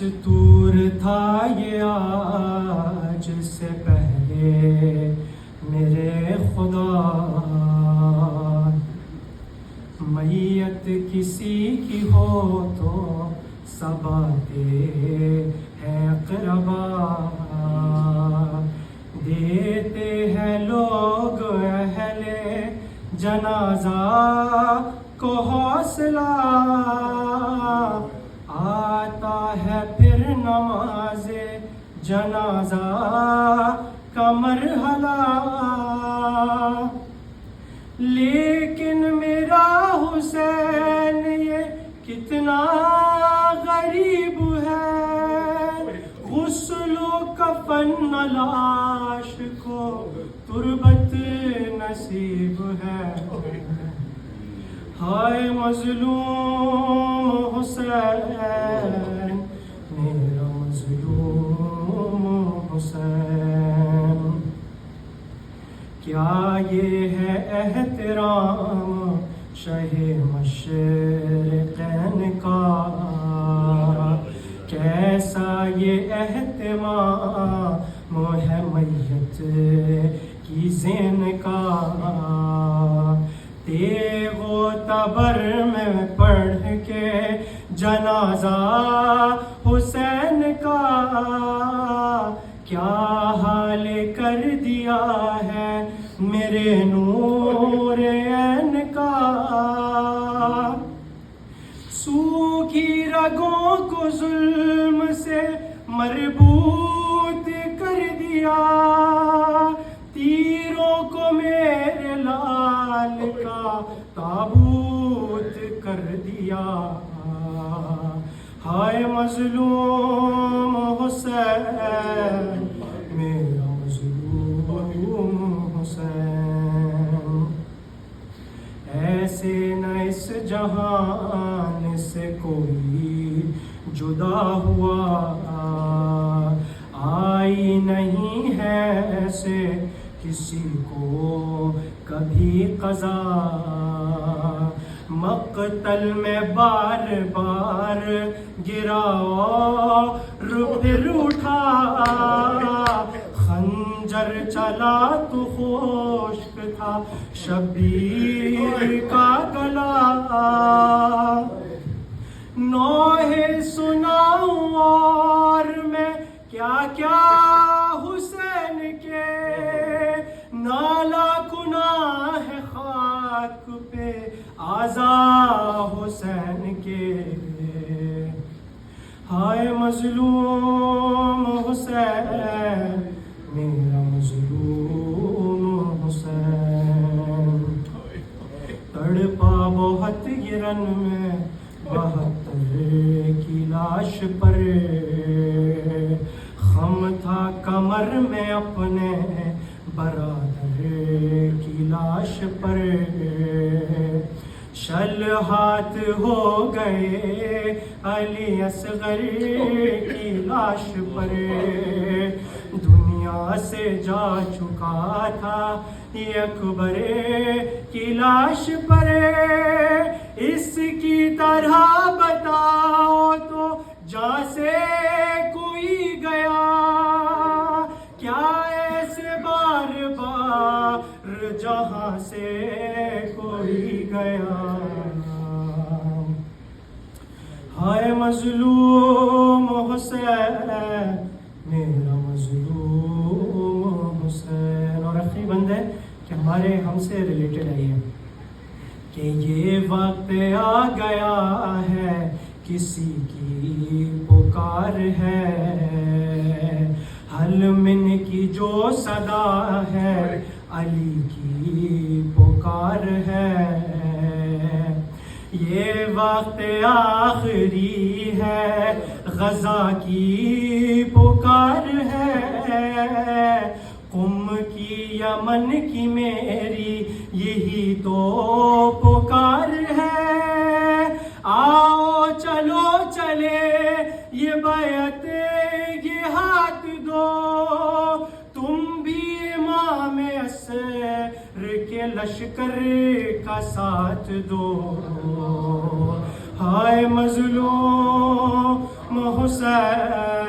دستور تھا یہ آج سے پہلے میرے خدا، میت کسی کی ہو تو سباتے ہیں اقربا، دیتے ہیں لوگ اہل جنازہ کو حوصلہ، آتا ہے پھر نماز جنازہ کا مرحلہ، لیکن میرا حسین یہ کتنا غریب ہے، غسل و کفن لاش کو تربت نصیب ہے، ہائے مظلوم حسین میرا مظلوم حسین، کیا یہ ہے احترام شہ مشرقین کا، کیسا یہ اہتمام ہے میت کی زین کا، تیغ و تبر میں پڑھ کے جنازہ حسین کا، کیا حال کر دیا ہے میرے نور عین کا، سوکھی رگوں کو ظلم سے مربوط کر دیا، تیروں کو میرے لال کا تابوت کر دیا، ہائے مظلوم حسین میرا مظلوم حسین، ایسے نہ اس جہان سے کوئی جدا ہوا، آئی نہیں ہے ایسے کسی کو کبھی قضا، مقتل میں بار بار گرا اور پھر اٹھا، خنجر چلا تو خشک تھا شبیر کا گلا، نوحے سناؤں اور میں کیا کیا حسین کے، نالا گناہ ہے خاک پہ آزا حسین کے، ہائے مظلوم حسین میرا مظلوم حسین، تڑپا بہت گرن میں 72 کی لاش پر، خم تھا کمر میں اپنے برادر کی لاش پر، شل ہاتھ ہو گئے علی اصغر کی لاش پر، دنیا سے جا چکا تھا یہ اکبر کی لاش پر، اس کی طرح بتاؤ تو جہاں سے کوئی گیا، کیا ایسے بار بار جہاں سے کوئی گیا، ہائے مظلوم حسین میرا مظلوم حسین۔ اور آخری بند ہے کہ ہمارے ہم سے ریلیٹڈ ہے یہ کہ یہ وقت آ گیا ہے کسی کی پکار ہے، حل من کی جو صدا ہے علی کی پکار ہے، یہ وقت آخری ہے غزہ کی پکار ہے، قم کی یمن کی میری یہی تو پکار ہے، آؤ چلو چلے یہ بیعت یہ ہاتھ دو، تم بھی امام عصر کے لشکر کا ساتھ دو، ہائے مظلوم حسین